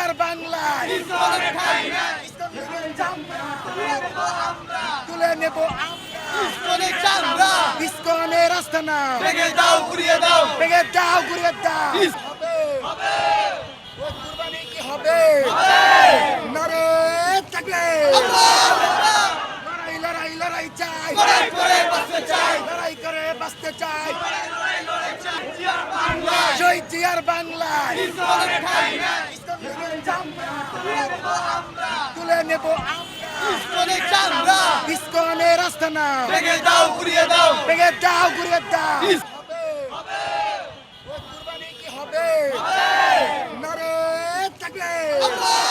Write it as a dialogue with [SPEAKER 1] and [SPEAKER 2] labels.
[SPEAKER 1] জিয়ার বাংলায় তুলে নেব আমরা ইসকনের আস্তানা ভেঙে দাও ঘুরিয়ে দাও কুরবানি কি হবে নারে তাকবীর লড়াই চাই লড়াই করে বাঁচতে চাই জয় জিয়ার বাংলায় তুলে নেব আমরা ইসকনের আস্তানা ভেঙে দাও ঘুরিয়ে দাও কুরবানি কি হবে নারে তাকবীর